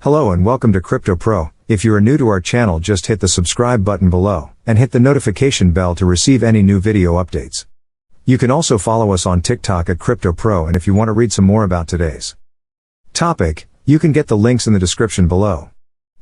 Hello and welcome to Crypto Pro. If you are new to our channel, just hit the subscribe button below and hit the notification bell to receive any new video updates. You can also follow us on TikTok at Crypto Pro, and if you want to read some more about today's topic, you can get the links in the description below.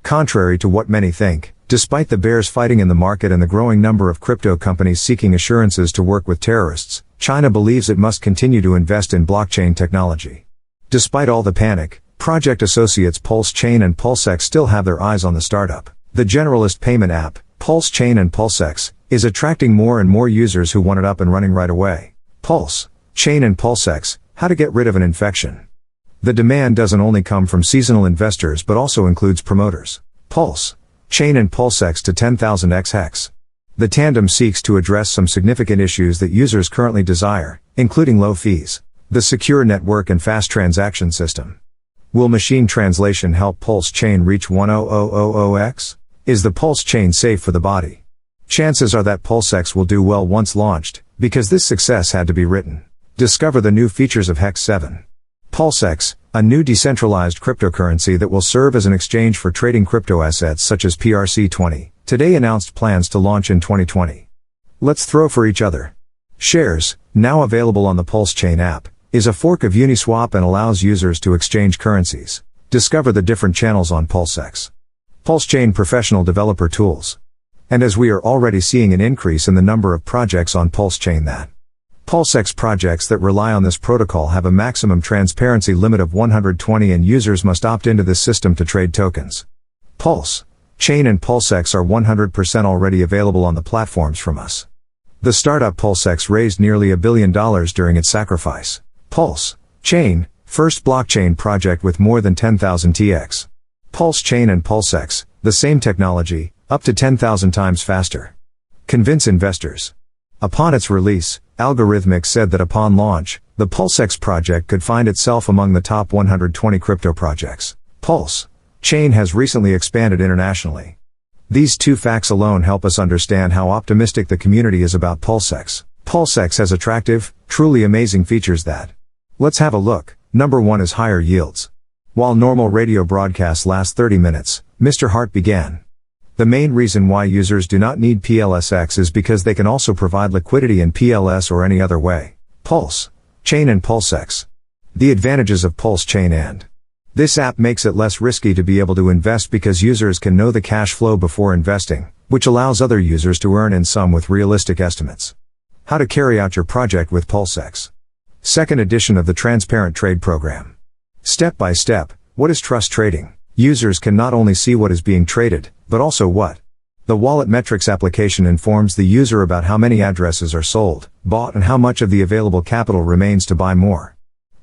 Contrary to what many think, despite the bears fighting in the market and the growing number of crypto companies seeking assurances to work with terrorists, China believes it must continue to invest in blockchain technology. Despite all the panic, project associates pulsechain and PulseX still have their eyes on the startup. The generalist payment app, pulsechain and PulseX, is attracting more and more users who want it up and running right away. Pulsechain and PulseX, how to get rid of an infection. The demand doesn't only come from seasonal investors but also includes promoters. Pulsechain and PulseX to 10,000x hex. The tandem seeks to address some significant issues that users currently desire, including low fees, the secure network and fast transaction system. Will machine translation help PulseChain reach 10000x? Is the PulseChain safe for the body? Chances are that PulseX will do well once launched, because this success had to be written. Discover the new features of Hex 7. PulseX, a new decentralized cryptocurrency that will serve as an exchange for trading crypto assets such as PRC-20, today announced plans to launch in 2020. Let's throw for each other. Shares, now available on the PulseChain app, is a fork of Uniswap and allows users to exchange currencies. Discover the different channels on PulseX. PulseChain professional developer tools. And as we are already seeing an increase in the number of projects on PulseChain, that PulseX projects that rely on this protocol have a maximum transparency limit of 120 and users must opt into this system to trade tokens. PulseChain and PulseX are 100% already available on the platforms from us. The startup PulseX raised nearly $1 billion during its sacrifice. PulseChain, first blockchain project with more than 10,000 TX. PulseChain and PulseX, the same technology, up to 10,000 times faster. Convince investors. Upon its release, Algorithmic said that upon launch, the PulseX project could find itself among the top 120 crypto projects. PulseChain has recently expanded internationally. These two facts alone help us understand how optimistic the community is about PulseX. PulseX has attractive, truly amazing features that. Let's have a look. Number 1 is higher yields. While normal radio broadcasts last 30 minutes, Mr. Hart began. The main reason why users do not need PLSX is because they can also provide liquidity in PLS or any other way. PulseChain and PulseX. The advantages of PulseChain and this app makes it less risky to be able to invest because users can know the cash flow before investing, which allows other users to earn in sum with realistic estimates. How to carry out your project with PulseX. Second edition of the Transparent Trade Program. Step by step, what is trust trading? Users can not only see what is being traded, but also what. The Wallet Metrics application informs the user about how many addresses are sold, bought, and how much of the available capital remains to buy more.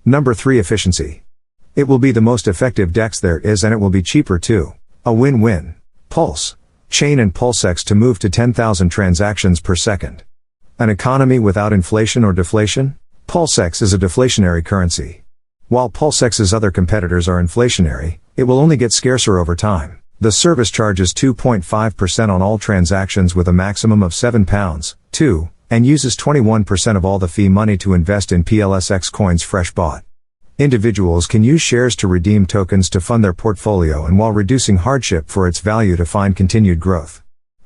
Number 3, efficiency. It will be the most effective DEX there is, and it will be cheaper too. A win-win. PulseChain and PulseX to move to 10,000 transactions per second. An economy without inflation or deflation? PulseX is a deflationary currency. While PulseX's other competitors are inflationary, it will only get scarcer over time. The service charges 2.5% on all transactions with a maximum of £7, and uses 21% of all the fee money to invest in PLSX coins fresh bought. Individuals can use shares to redeem tokens to fund their portfolio and while reducing hardship for its value to find continued growth.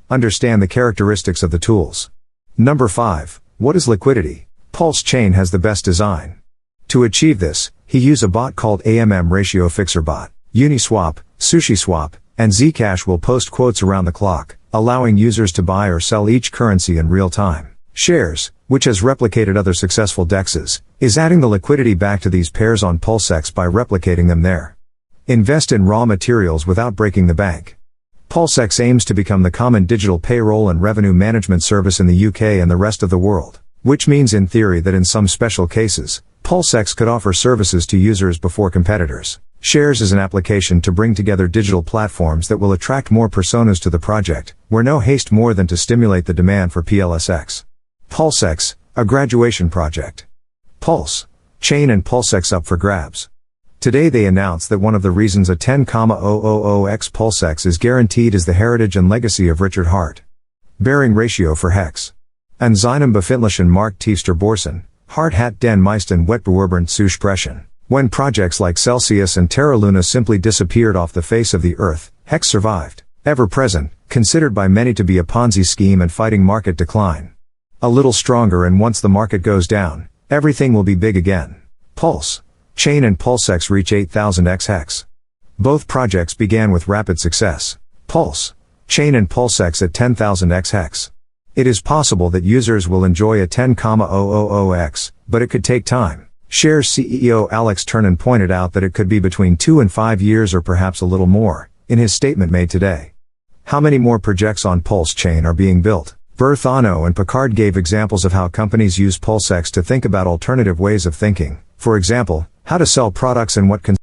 Understand the characteristics of the tools. Number 5, what is liquidity? PulseChain has the best design. To achieve this, he used a bot called AMM Ratio Fixer Bot. Uniswap, SushiSwap, and Zcash will post quotes around the clock, allowing users to buy or sell each currency in real time. Shares, which has replicated other successful DEXs, is adding the liquidity back to these pairs on PulseX by replicating them there. Invest in raw materials without breaking the bank. PulseX aims to become the common digital payroll and revenue management service in the UK and the rest of the world, which means in theory that in some special cases, PulseX could offer services to users before competitors. Shares is an application to bring together digital platforms that will attract more personas to the project, where no haste more than to stimulate the demand for PLSX. PulseX, a graduation project. PulseChain and PulseX up for grabs. Today they announced that one of the reasons a 10,000x PulseX is guaranteed is the heritage and legacy of Richard Hart. Bearing ratio for Hex. An seinem befindlichen Markt tiefster Borsen, Hart hat den meisten Wettbewerbern zu sprechen. When projects like Celsius and Terra Luna simply disappeared off the face of the earth, Hex survived. Ever present, considered by many to be a Ponzi scheme and fighting market decline. A little stronger, and once the market goes down, everything will be big again. PulseChain and PulseX reach 8,000x Hex. Both projects began with rapid success. PulseChain and PulseX at 10,000x Hex. It is possible that users will enjoy a 10,000x, but it could take time. Shares CEO Alex Turner pointed out that it could be between 2 and 5 years or perhaps a little more, in his statement made today. How many more projects on PulseChain are being built? Berthano and Picard gave examples of how companies use PulseX to think about alternative ways of thinking. For example, how to sell products and what consumers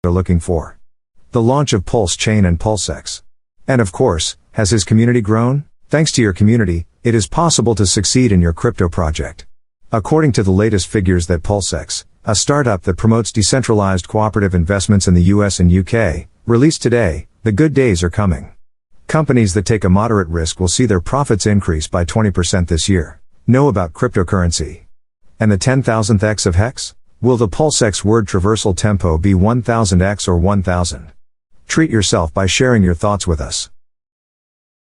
are looking for. The launch of PulseChain and PulseX. And of course, has his community grown? Thanks to your community, it is possible to succeed in your crypto project. According to the latest figures that PulseX, a startup that promotes decentralized cooperative investments in the US and UK, released today, the good days are coming. Companies that take a moderate risk will see their profits increase by 20% this year. Know about cryptocurrency. And the 10,000th X of Hex? Will the PulseX word traversal tempo be 1000x or 1000? Treat yourself by sharing your thoughts with us.